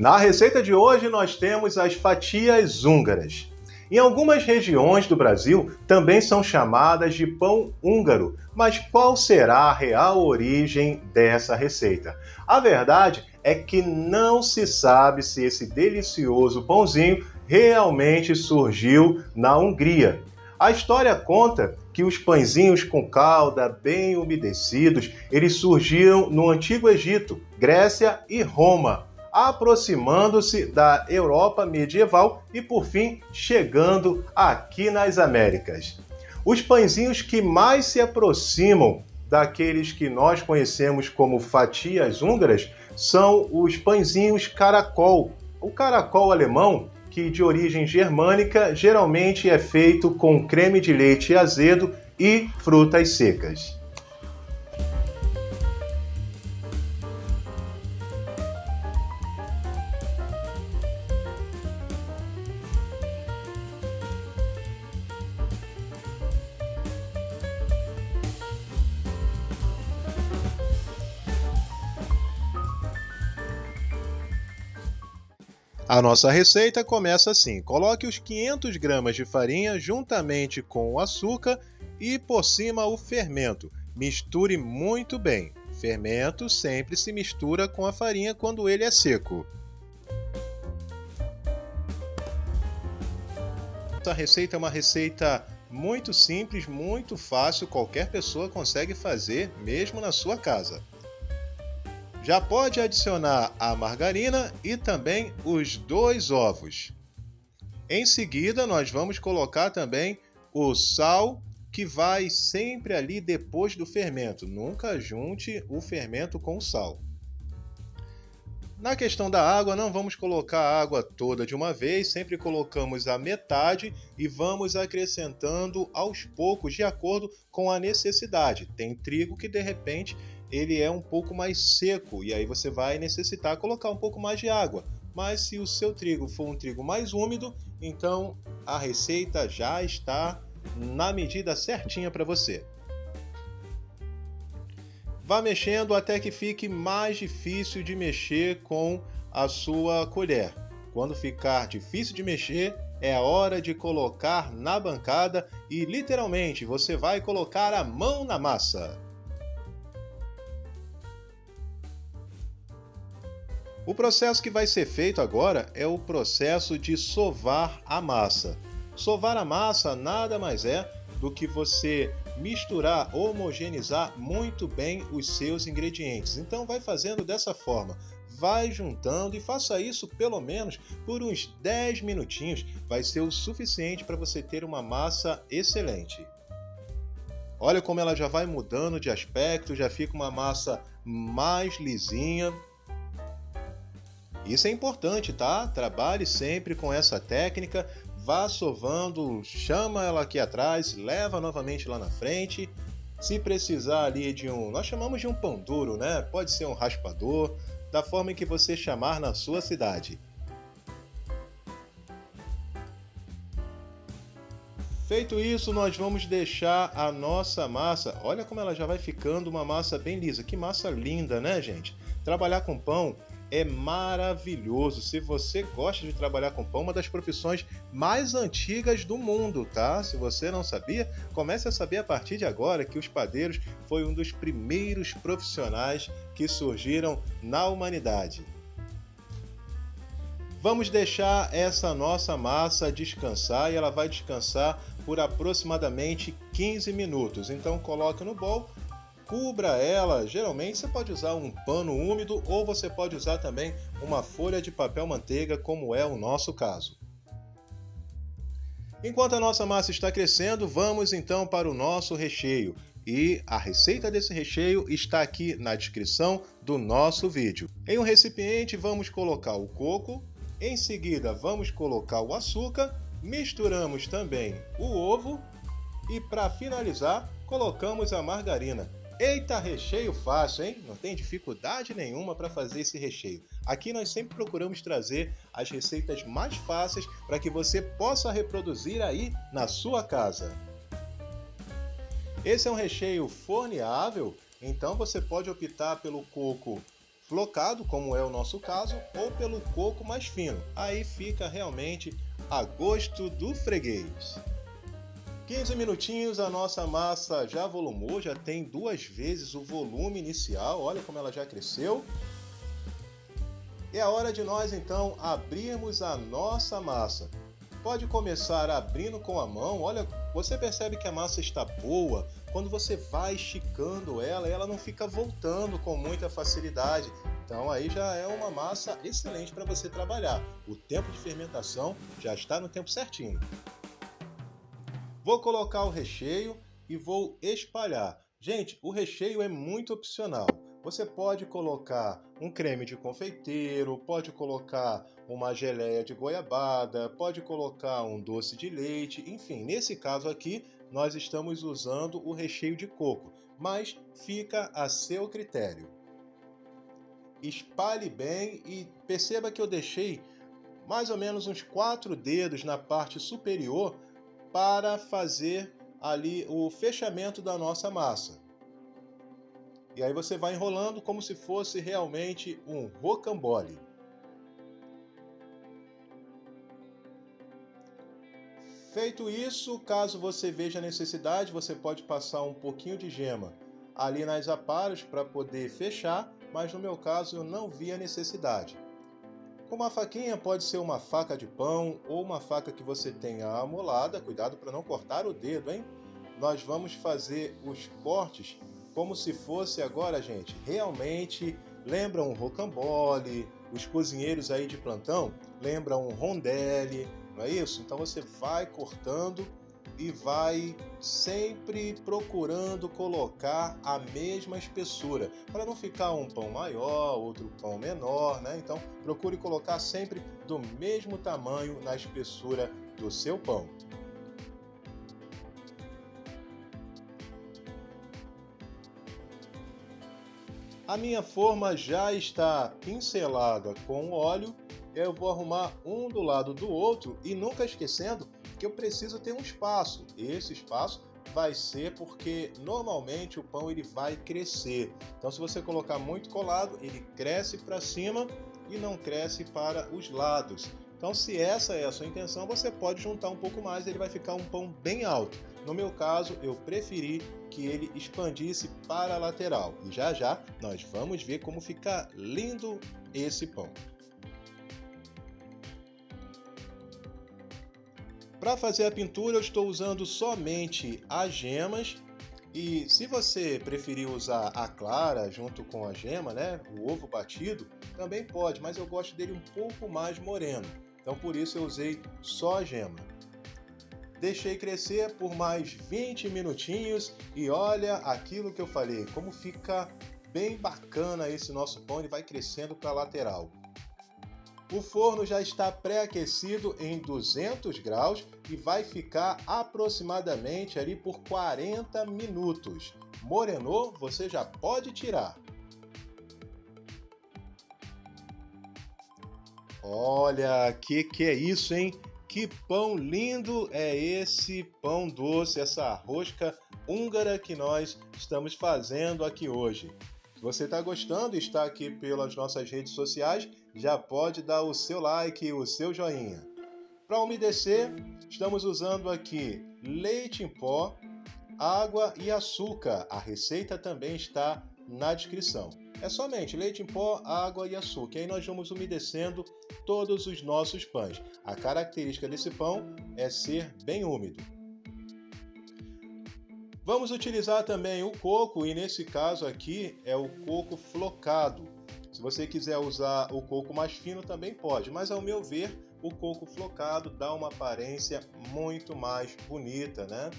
Na receita de hoje nós temos as fatias húngaras. Em algumas regiões do Brasil também são chamadas de pão húngaro, mas qual será a real origem dessa receita? A verdade é que não se sabe se esse delicioso pãozinho realmente surgiu na Hungria. A história conta que os pãezinhos com calda bem umedecidos, eles surgiram no Antigo Egito, Grécia e Roma, aproximando-se da Europa medieval e, por fim, chegando aqui nas Américas. Os pãezinhos que mais se aproximam daqueles que nós conhecemos como fatias húngaras são os pãezinhos caracol. O caracol alemão, que de origem germânica, geralmente é feito com creme de leite azedo e frutas secas. A nossa receita começa assim: coloque os 500 gramas de farinha juntamente com o açúcar e por cima o fermento. Misture muito bem. Fermento sempre se mistura com a farinha quando ele é seco. Essa receita é uma receita muito simples, muito fácil, qualquer pessoa consegue fazer mesmo na sua casa. Já pode adicionar a margarina e também os 2 ovos. Em seguida, nós vamos colocar também o sal, que vai sempre ali depois do fermento. Nunca junte o fermento com o sal. Na questão da água, não vamos colocar a água toda de uma vez, sempre colocamos a metade e vamos acrescentando aos poucos, de acordo com a necessidade. Tem trigo que, de repente, ele é um pouco mais seco e aí você vai necessitar colocar um pouco mais de água. Mas se o seu trigo for um trigo mais úmido, então a receita já está na medida certinha para você. Vá mexendo até que fique mais difícil de mexer com a sua colher. Quando ficar difícil de mexer, é a hora de colocar na bancada e literalmente você vai colocar a mão na massa. O processo que vai ser feito agora é o processo de sovar a massa. Sovar a massa nada mais é do que você misturar, homogeneizar muito bem os seus ingredientes. Então vai fazendo dessa forma, vai juntando e faça isso pelo menos por uns 10 minutinhos. Vai ser o suficiente para você ter uma massa excelente. Olha como ela já vai mudando de aspecto, já fica uma massa mais lisinha. Isso é importante, tá? Trabalhe sempre com essa técnica, vá sovando, chama ela aqui atrás, leva novamente lá na frente. Se precisar ali nós chamamos de um pão duro, né? Pode ser um raspador, da forma em que você chamar na sua cidade. Feito isso, nós vamos deixar a nossa massa, olha como ela já vai ficando uma massa bem lisa. Que massa linda, né, gente? Trabalhar com pão é maravilhoso. Se você gosta de trabalhar com pão, uma das profissões mais antigas do mundo, tá? Se você não sabia, comece a saber a partir de agora que os padeiros foi um dos primeiros profissionais que surgiram na humanidade. Vamos deixar essa nossa massa descansar e ela vai descansar por aproximadamente 15 minutos. Então coloque no bowl, cubra ela. Geralmente você pode usar um pano úmido ou você pode usar também uma folha de papel manteiga, como é o nosso caso. Enquanto a nossa massa está crescendo, vamos então para o nosso recheio. E a receita desse recheio está aqui na descrição do nosso vídeo. Em um recipiente vamos colocar o coco, em seguida vamos colocar o açúcar, misturamos também o ovo e para finalizar colocamos a margarina. Eita, recheio fácil, hein? Não tem dificuldade nenhuma para fazer esse recheio. Aqui nós sempre procuramos trazer as receitas mais fáceis para que você possa reproduzir aí na sua casa. Esse é um recheio forneável, então você pode optar pelo coco flocado, como é o nosso caso, ou pelo coco mais fino. Aí fica realmente a gosto do freguês. 15 minutinhos, a nossa massa já volumou, já tem 2 vezes o volume inicial, olha como ela já cresceu. É a hora de nós então abrirmos a nossa massa. Pode começar abrindo com a mão, olha, você percebe que a massa está boa quando você vai esticando ela, ela não fica voltando com muita facilidade. Então aí já é uma massa excelente para você trabalhar. O tempo de fermentação já está no tempo certinho. Vou colocar o recheio e vou espalhar. Gente, o recheio é muito opcional. Você pode colocar um creme de confeiteiro, pode colocar uma geleia de goiabada, pode colocar um doce de leite, enfim, nesse caso aqui nós estamos usando o recheio de coco, mas fica a seu critério. Espalhe bem e perceba que eu deixei mais ou menos uns 4 dedos na parte superior para fazer ali o fechamento da nossa massa. E aí você vai enrolando como se fosse realmente um rocambole. Feito isso, caso você veja a necessidade, você pode passar um pouquinho de gema ali nas aparas para poder fechar, mas no meu caso eu não vi a necessidade. Com uma faquinha, pode ser uma faca de pão ou uma faca que você tenha amolada, cuidado para não cortar o dedo, hein? Nós vamos fazer os cortes como se fosse agora, gente, realmente lembra um rocambole, os cozinheiros aí de plantão lembram um rondelli, não é isso? Então você vai cortando e vai sempre procurando colocar a mesma espessura, para não ficar um pão maior, outro pão menor, né? Então procure colocar sempre do mesmo tamanho na espessura do seu pão. A minha forma já está pincelada com óleo, eu vou arrumar um do lado do outro e nunca esquecendo que eu preciso ter um espaço. Esse espaço vai ser porque normalmente o pão ele vai crescer. Então se você colocar muito colado, ele cresce para cima e não cresce para os lados. Então se essa é a sua intenção, você pode juntar um pouco mais, ele vai ficar um pão bem alto. No meu caso, eu preferi que ele expandisse para a lateral. E já já nós vamos ver como fica lindo esse pão. Para fazer a pintura eu estou usando somente as gemas e se você preferir usar a clara junto com a gema, né, o ovo batido, também pode, mas eu gosto dele um pouco mais moreno. Então por isso eu usei só a gema. Deixei crescer por mais 20 minutinhos e olha aquilo que eu falei, como fica bem bacana esse nosso pão, ele vai crescendo para a lateral. O forno já está pré-aquecido em 200 graus e vai ficar aproximadamente ali por 40 minutos. Morenou, você já pode tirar. Olha, que é isso, hein? Que pão lindo é esse pão doce, essa rosca húngara que nós estamos fazendo aqui hoje. Se você está gostando e está aqui pelas nossas redes sociais, já pode dar o seu like, o seu joinha. Para umedecer, estamos usando aqui leite em pó, água e açúcar. A receita também está na descrição. É somente leite em pó, água e açúcar. E aí nós vamos umedecendo todos os nossos pães. A característica desse pão é ser bem úmido. Vamos utilizar também o coco e nesse caso aqui é o coco flocado. Se você quiser usar o coco mais fino também pode, mas ao meu ver o coco flocado dá uma aparência muito mais bonita, né?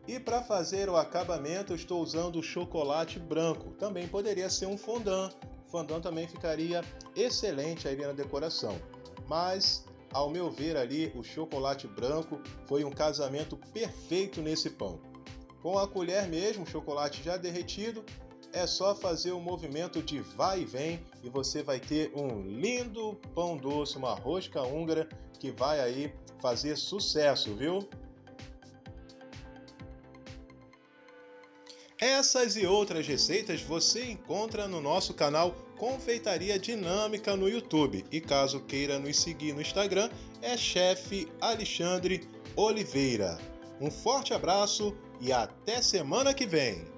E para fazer o acabamento eu estou usando chocolate branco. Também poderia ser um fondant. Fondant também ficaria excelente aí na decoração. Mas, ao meu ver ali, o chocolate branco foi um casamento perfeito nesse pão. Com a colher mesmo, o chocolate já derretido, é só fazer o movimento de vai e vem e você vai ter um lindo pão doce, uma rosca húngara que vai aí fazer sucesso, viu? Essas e outras receitas você encontra no nosso canal Confeitaria Dinâmica no YouTube. E caso queira nos seguir no Instagram, é Chefe Alexandre Oliveira. Um forte abraço e até semana que vem!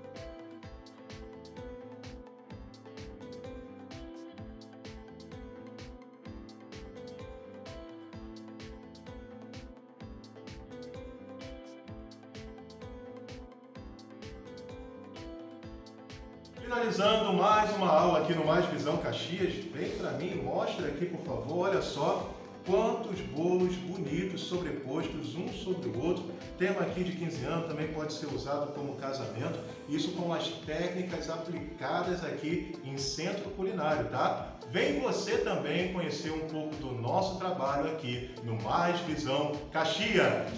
Finalizando mais uma aula aqui no Mais Visão Caxias, vem para mim e mostra aqui, por favor, olha só quantos bolos bonitos sobrepostos um sobre o outro. Tema aqui de 15 anos também pode ser usado como casamento, isso com as técnicas aplicadas aqui em Centro Culinário, tá? Vem você também conhecer um pouco do nosso trabalho aqui no Mais Visão Caxias.